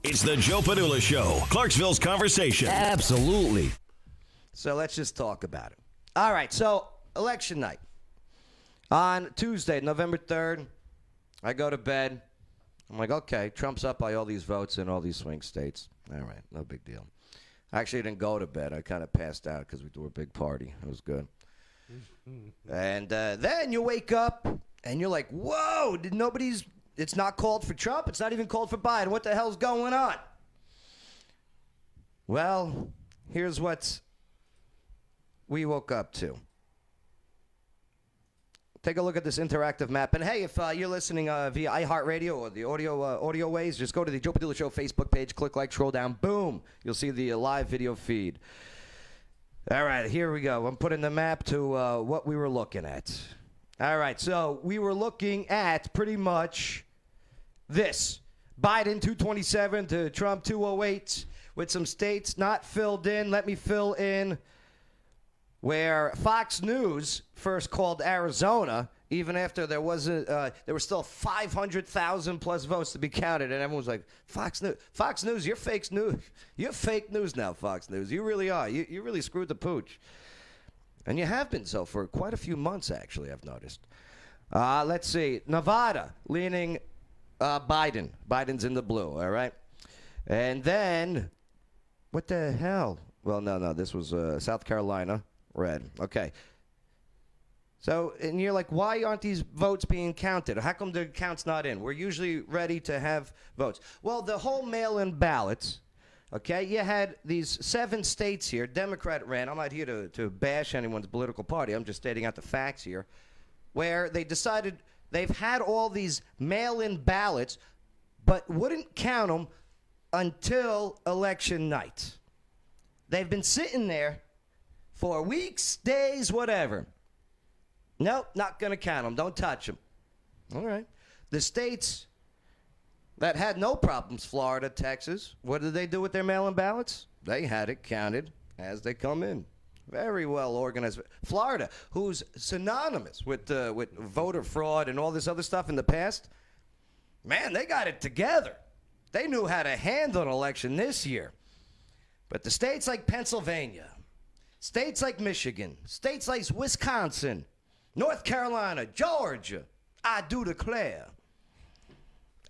It's the Joe Padula Show, Clarksville's conversation. Absolutely. So let's just talk about it. All right, so election night. On Tuesday, November 3rd, I go to bed. I'm like, okay, Trump's up by all these votes in all these swing states. All right, no big deal. I actually didn't go to bed. I kind of passed out because we threw a big party. It was good. And then you wake up, and you're like, whoa, it's not called for Trump. It's not even called for Biden. What the hell's going on? Well, here's what we woke up to. Take a look at this interactive map. And hey, if you're listening via iHeartRadio or the audio ways, just go to the Joe Padula Show Facebook page, click like, scroll down, boom. You'll see the live video feed. All right, here we go. I'm putting the map to what we were looking at. All right, so we were looking at pretty much this. Biden 227 to Trump 208 with some states not filled in. Let me fill in where Fox News first called Arizona, even after there were still 500,000 plus votes to be counted, and everyone was like, Fox News, you're fake news. You're fake news now, Fox News. You really are. You really screwed the pooch. And you have been so for quite a few months, actually, I've noticed. Let's see. Nevada leaning Biden. Biden's in the blue, all right? And then, what the hell? Well, no, this was South Carolina, red. Okay. So, and you're like, why aren't these votes being counted? How come the count's not in? We're usually ready to have votes. Well, the whole mail-in ballots, okay, you had these 7 states here. Democrat ran. I'm not here to bash anyone's political party. I'm just stating out the facts here, where they decided they've had all these mail-in ballots, but wouldn't count them until election night. They've been sitting there for weeks, days, whatever. Nope, not going to count them. Don't touch them. All right. The states that had no problems, Florida, Texas, what did they do with their mail-in ballots? They had it counted as they come in. Very well organized. Florida, who's synonymous with voter fraud and all this other stuff in the past, man, they got it together. They knew how to handle an election this year. But the states like Pennsylvania, states like Michigan, states like Wisconsin, North Carolina, Georgia, I do declare,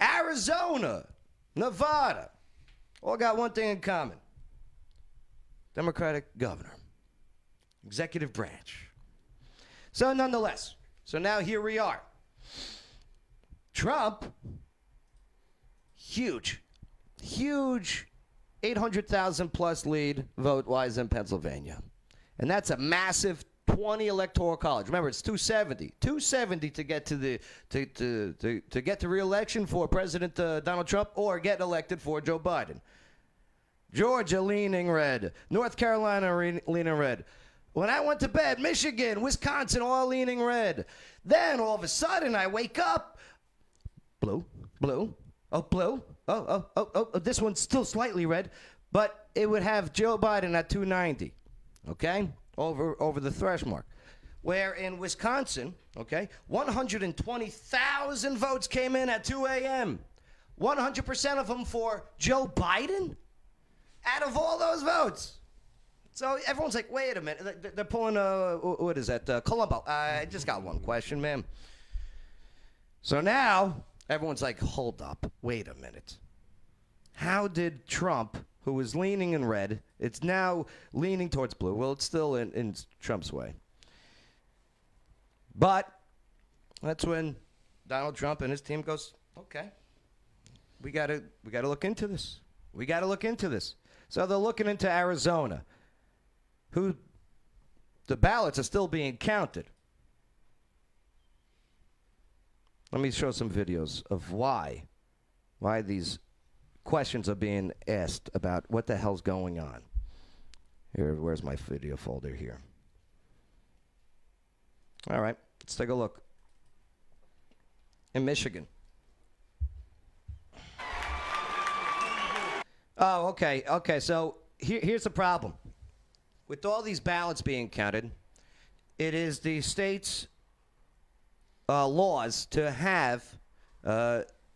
Arizona, Nevada, all got one thing in common. Democratic governor, executive branch. So nonetheless, so now here we are. Trump, huge 800,000 plus lead vote-wise in Pennsylvania. And that's a massive 20 electoral college. Remember, it's 270. 270 to get to get to re-election for President Donald Trump or get elected for Joe Biden. Georgia leaning red. North Carolina leaning red. When I went to bed, Michigan, Wisconsin, all leaning red. Then all of a sudden I wake up. Blue. Oh, blue. Oh, this one's still slightly red. But it would have Joe Biden at 290. Okay? Over the thresh mark. Where in Wisconsin, okay, 120,000 votes came in at 2 a.m. 100% of them for Joe Biden? Out of all those votes. So everyone's like, wait a minute. They're pulling, what is that, Colombo. I just got one question, ma'am. So now everyone's like, hold up, wait a minute. How did Trump, who was leaning in red, it's now leaning towards blue. Well, it's still in Trump's way. But that's when Donald Trump and his team goes, okay, we gotta look into this. We gotta look into this. So they're looking into Arizona, who the ballots are still being counted. Let me show some videos of why these questions are being asked about what the hell's going on. Here, where's my video folder here? All right, let's take a look. In Michigan. Oh, okay, so here's the problem. With all these ballots being counted, it is the state's laws to have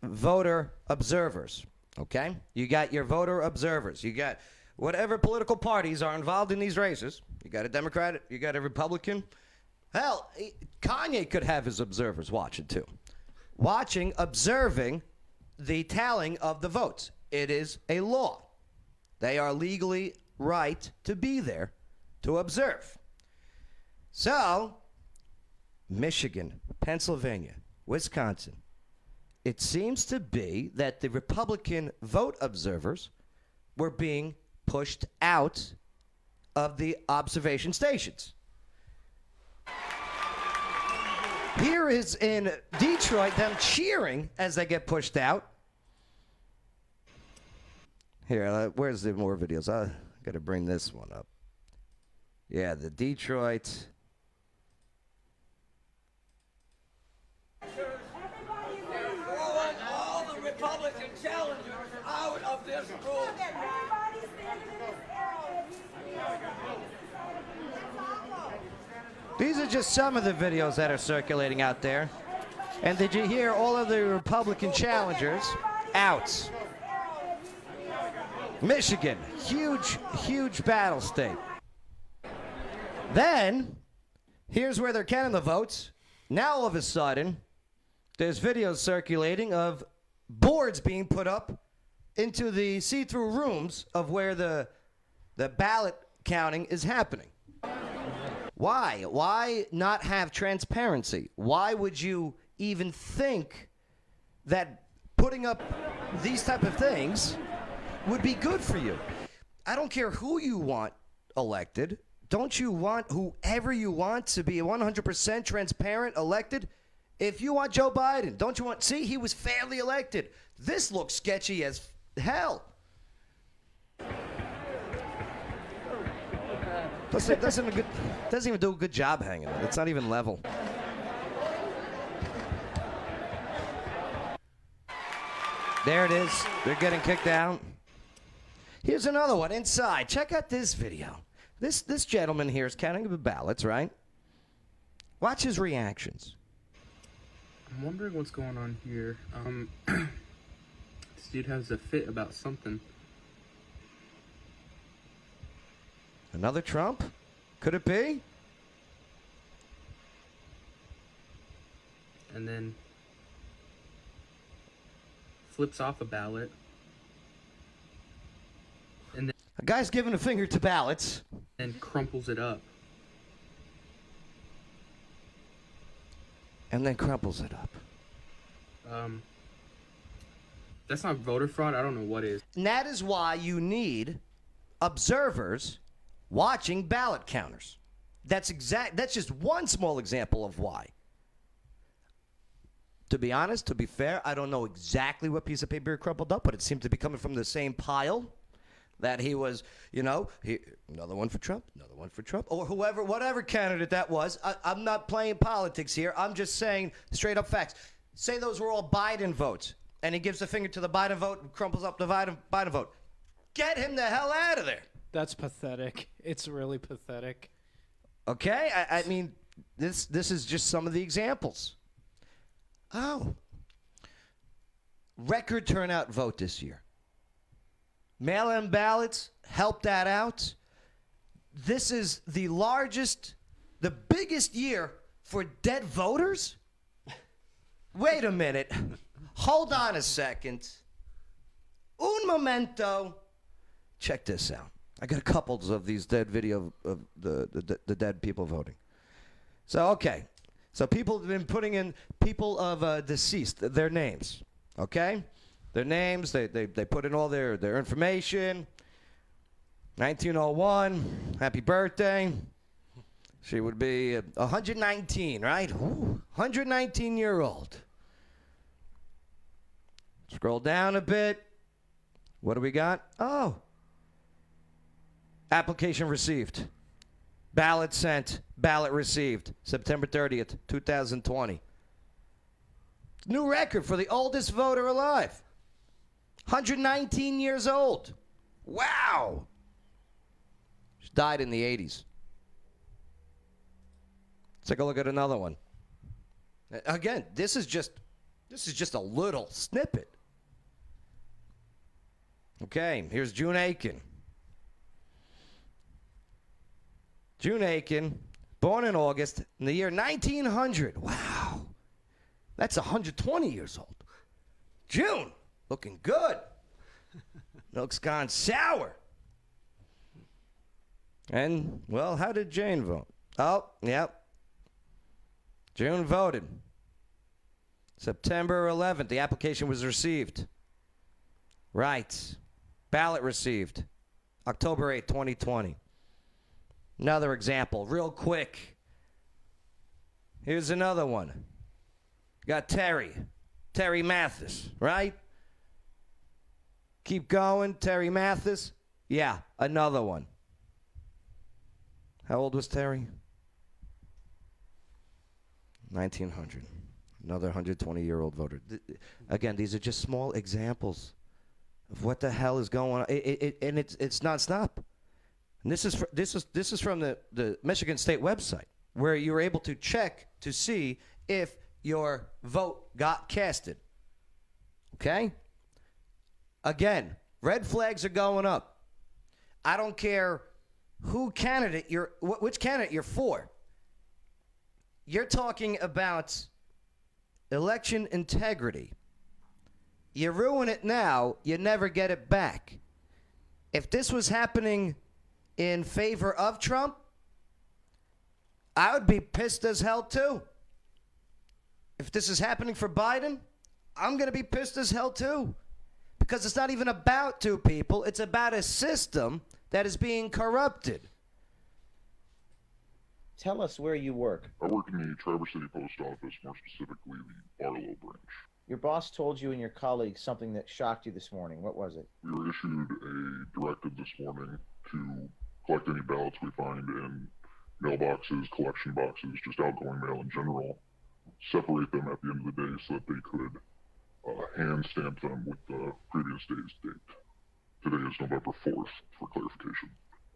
voter observers. Okay? You got your voter observers. You got whatever political parties are involved in these races. You got a Democrat, you got a Republican. Hell, Kanye could have his observers watching too. Observing the tallying of the votes. It is a law. They are legally right to be there to observe. So, Michigan, Pennsylvania, Wisconsin, it seems to be that the Republican vote observers were being pushed out of the observation stations. Here is in Detroit, them cheering as they get pushed out. Here, where's the more videos? I got to bring this one up. Yeah, the Detroit. All the Republican challengers out of this room. These are just some of the videos that are circulating out there. And did you hear all of the Republican challengers out? Michigan, huge battle state. Then, here's where they're counting the votes. Now all of a sudden, there's videos circulating of boards being put up into the see-through rooms of where the ballot counting is happening. Why? Why not have transparency? Why would you even think that putting up these type of things would be good for you? I don't care who you want elected. Don't you want whoever you want to be 100% transparent elected? If you want Joe Biden, don't you want... See, he was fairly elected. This looks sketchy as hell. Doesn't even do a good job hanging it. It's not even level. There it is. They're getting kicked out. Here's another one inside. Check out this video. This gentleman here is counting the ballots, right? Watch his reactions. I'm wondering what's going on here. This dude has a fit about something. Another Trump? Could it be? And then flips off a ballot. And then A guy's giving a finger to ballots. and crumples it up. And then crumples it up. That's not voter fraud. I don't know what is. And that is why you need observers watching ballot counters. That's just one small example of why. To be honest, to be fair, I don't know exactly what piece of paper he crumpled up, but it seemed to be coming from the same pile that he was, another one for Trump, or whatever candidate that was. I'm not playing politics here. I'm just saying straight up facts. Say those were all Biden votes, and he gives a finger to the Biden vote and crumples up the Biden vote. Get him the hell out of there. That's pathetic. It's really pathetic. Okay? I mean, this is just some of the examples. Oh. Record turnout vote this year. Mail-in ballots, help that out. This is the biggest year for dead voters? Wait a minute. Hold on a second. Un momento. Check this out. I got couples of these dead video of the dead people voting. So, okay. So people have been putting in people of deceased, their names. Okay? Their names, they put in all their information. 1901, happy birthday. She would be 119, right? Ooh, 119-year-old. Scroll down a bit. What do we got? Oh. Application received. Ballot sent. Ballot received. September 30th, 2020. New record for the oldest voter alive. 119 years old. Wow. She died in the 80s. Let's take a look at another one. Again, this is just a little snippet. Okay, here's June Aiken. June Aiken, born in August in the year 1900. Wow. That's 120 years old. June, looking good. Milk's gone sour. And, well, how did Jane vote? Oh, yep. June voted. September 11th, the application was received. Right. Ballot received. October 8th, 2020. Another example, real quick. Here's another one. Got Terry Mathis, right? Keep going, Terry Mathis. Yeah, another one. How old was Terry? 1900. Another 120-year-old voter. Again, these are just small examples of what the hell is going on. And it's nonstop. And this is from the Michigan State website, where you're able to check to see if your vote got casted. Okay? Again, red flags are going up. I don't care which candidate you're for. You're talking about election integrity. You ruin it now, you never get it back. If this was happening in favor of Trump, I would be pissed as hell too. If this is happening for Biden, I'm going to be pissed as hell too. Because it's not even about two people, it's about a system that is being corrupted. Tell us where you work. I work in the Traverse City Post Office, more specifically the Barlow branch. Your boss told you and your colleagues something that shocked you this morning. What was it? We were issued a directive this morning to collect any ballots we find in mailboxes, collection boxes, just outgoing mail in general, separate them at the end of the day so that they could hand stamp them with the previous day's date. Today is November 4th, for clarification.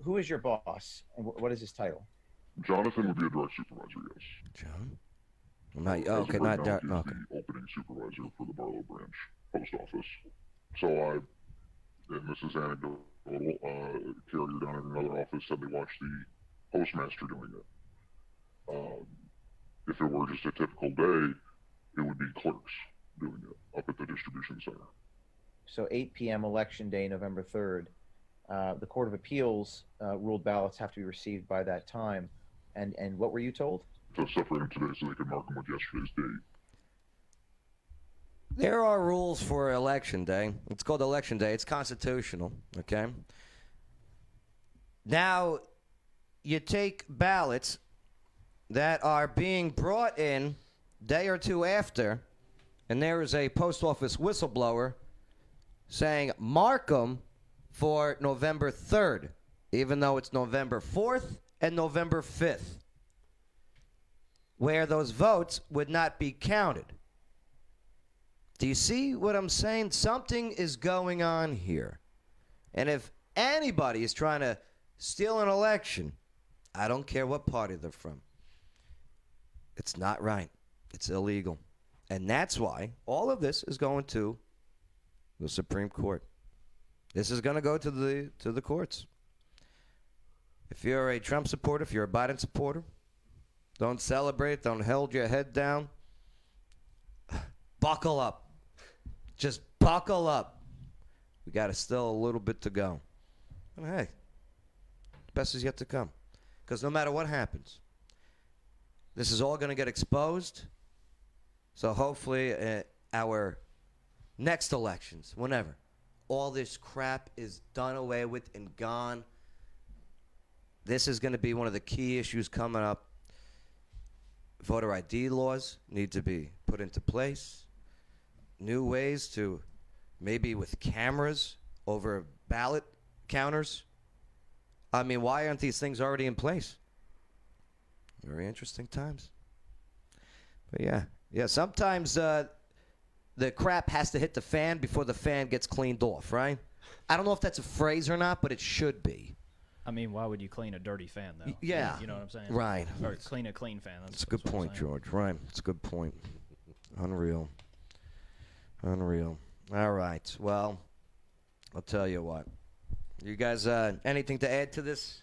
Who is your boss, and what is his title? Jonathan would be a direct supervisor, yes. John? As of right now, he's the opening supervisor for the Barlow branch post office. So and this is anecdotal, a carrier down in another office said they watched the postmaster doing it. If it were just a typical day, it would be clerks doing it up at the distribution center. So 8 p.m. election day, November 3rd. The Court of Appeals ruled ballots have to be received by that time. And what were you told? To separate them today so they could mark them with yesterday's date. There are rules for election day. It's called election day. It's constitutional, okay? Now, you take ballots that are being brought in day or two after, and there is a post office whistleblower saying, mark them for November 3rd, even though it's November 4th and November 5th, where those votes would not be counted. Do you see what I'm saying? Something is going on here. And if anybody is trying to steal an election, I don't care what party they're from. It's not right. It's illegal. And that's why all of this is going to the Supreme Court. This is going to go to the courts. If you're a Trump supporter, if you're a Biden supporter, don't celebrate, don't hold your head down. Buckle up. Just buckle up. We got still a little bit to go. And hey, the best is yet to come. Because no matter what happens, this is all going to get exposed. So hopefully our next elections, whenever, all this crap is done away with and gone. This is going to be one of the key issues coming up. Voter ID laws need to be put into place. New ways to, maybe with cameras over ballot counters. I mean, why aren't these things already in place? Very interesting times. But yeah, sometimes the crap has to hit the fan before the fan gets cleaned off, right? I don't know if that's a phrase or not, but it should be. I mean, why would you clean a dirty fan, though? Yeah. You know what I'm saying? Right. Or clean a clean fan. That's a good point, George. Right. It's a good point. Unreal. All right. Well, I'll tell you what. You guys, anything to add to this?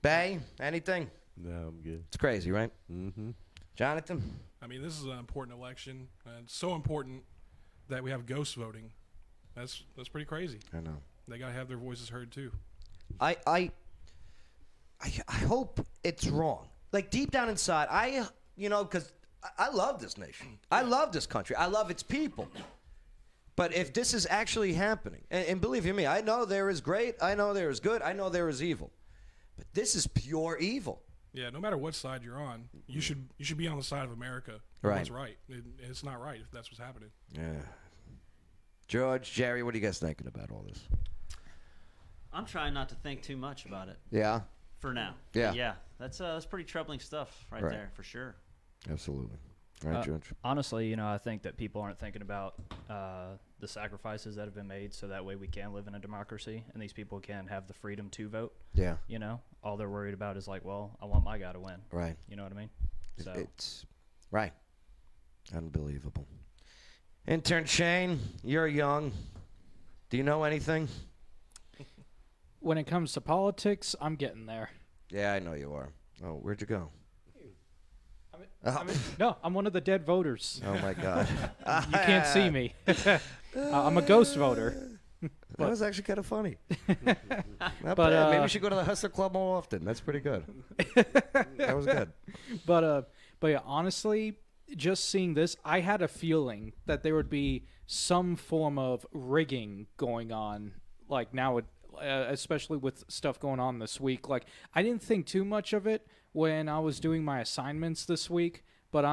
Bay, anything? No, I'm good. It's crazy, right? Mm-hmm. Jonathan? I mean, this is an important election, and it's so important that we have ghost voting. That's pretty crazy. I know. They gotta have their voices heard too. I hope it's wrong. Like deep down inside, because I love this nation. I love this country. I love its people. But if this is actually happening, and believe you me, I know there is great, I know there is good, I know there is evil. But this is pure evil. Yeah, no matter what side you're on, you should be on the side of America. Right. What's right. It's not right if that's what's happening. Yeah. George, Jerry, what are you guys thinking about all this? I'm trying not to think too much about it Yeah? for now. Yeah. Yeah, that's pretty troubling stuff right there for sure. Absolutely. Right, George? Honestly, I think that people aren't thinking about the sacrifices that have been made so that way we can live in a democracy and these people can have the freedom to vote. Yeah. All they're worried about is like, well, I want my guy to win. Right. You know what I mean? So It's right. Unbelievable. Intern Shane, you're young. Do you know anything? When it comes to politics, I'm getting there. Yeah, I know you are. Oh, where'd you go? No, I'm one of the dead voters. Oh, my God. You can't see me. I'm a ghost voter. That was actually kind of funny. Not But, bad. Maybe we should go to the Hustler Club more often. That's pretty good. That was good. But yeah, honestly, just seeing this, I had a feeling that there would be some form of rigging going on, like now, especially with stuff going on this week. Like, I didn't think too much of it when I was doing my assignments this week, but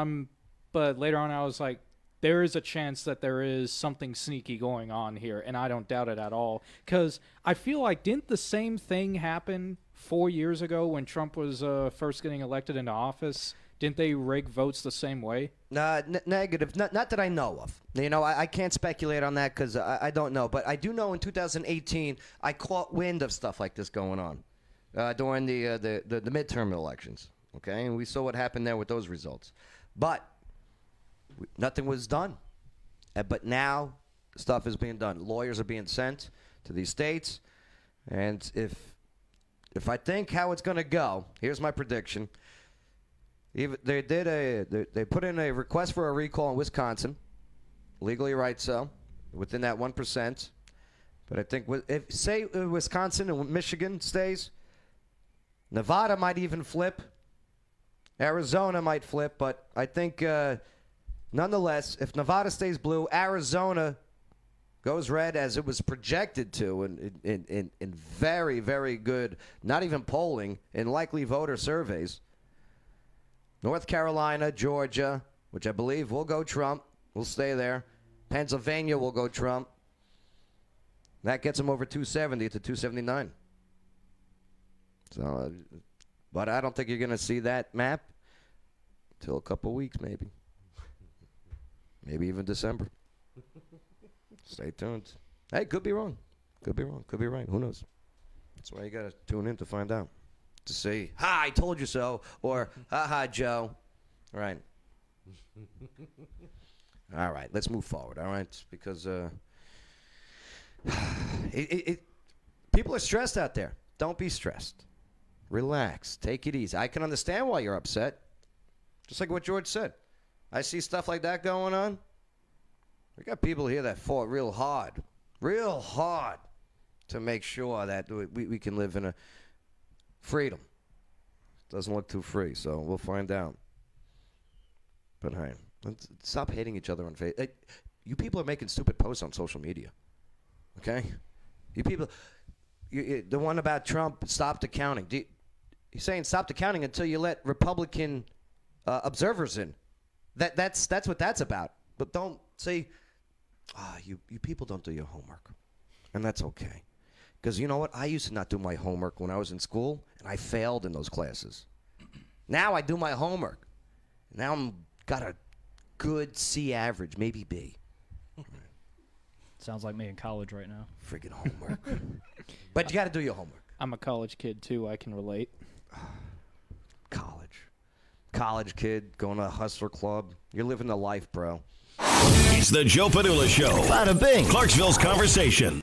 later on I was like, there is a chance that there is something sneaky going on here, and I don't doubt it at all. Because I feel like, didn't the same thing happen 4 years ago when Trump was first getting elected into office? Didn't they rig votes the same way? Negative. Not that I know of. I can't speculate on that because I don't know. But I do know in 2018, I caught wind of stuff like this going on during the midterm elections. Okay, and we saw what happened there with those results. But nothing was done. But now stuff is being done. Lawyers are being sent to these states. And if I think how it's going to go, here's my prediction. They put in a request for a recall in Wisconsin, legally right so, within that 1%. But I think say Wisconsin and Michigan stays, Nevada might even flip, Arizona might flip. But I think nonetheless, if Nevada stays blue, Arizona goes red as it was projected to in very, very good, not even polling, in likely voter surveys. North Carolina, Georgia, which I believe will go Trump, will stay there. Pennsylvania will go Trump. That gets them over 270 to 279. So, but I don't think you're going to see that map till a couple weeks, maybe. Maybe even December. Stay tuned. Hey, could be wrong. Could be wrong. Could be right. Who knows? That's why you got to tune in to find out. To say, ha, I told you so, or ha, Joe. All right. All right, let's move forward, all right? Because people are stressed out there. Don't be stressed. Relax. Take it easy. I can understand why you're upset. Just like what George said. I see stuff like that going on. We got people here that fought real hard to make sure that we can live in a freedom. Doesn't look too free, so we'll find out. But hey, let's stop hating each other on Facebook. You people are making stupid posts on social media. Okay? You people, the one about Trump, stop the counting. You're saying stop the counting until you let Republican observers in. That's what that's about. But don't say, you people don't do your homework. And that's okay. Because you know what? I used to not do my homework when I was in school, and I failed in those classes. Now I do my homework. Now I'm got a good C average, maybe B. sounds like me in college right now. Friggin' homework. But you got to do your homework. I'm a college kid, too. I can relate. College kid, going to a hustler club. You're living the life, bro. It's the Joe Padula Show. Bada bing. Clarksville's conversation.